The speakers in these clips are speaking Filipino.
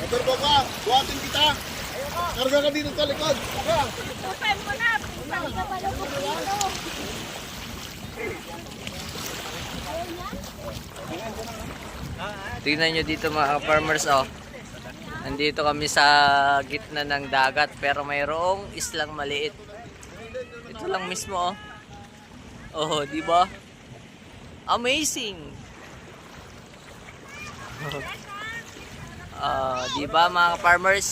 Turbo ka, buhatin kita. Karga ka dito sa likod. Tupen mo na. Saan ka malubog dito? Tingnan nyo dito mga farmers, oh. Nandito kami sa gitna ng dagat pero mayroong islang maliit. Ito lang mismo, oh. Oh, di ba? Amazing. Di ba mga farmers?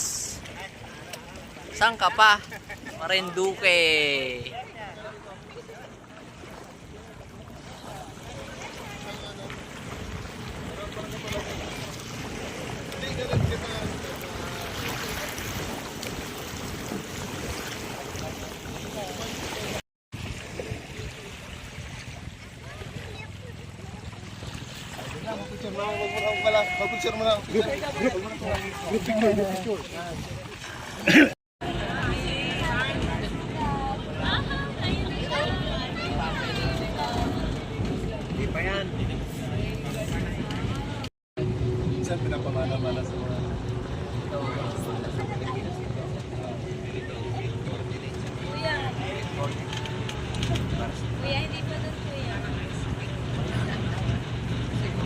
Saan ka pa? Marinduque. Mag-picture mo lang. Group picture. Hindi pa yan. Minsan pinapamana-mana sa mga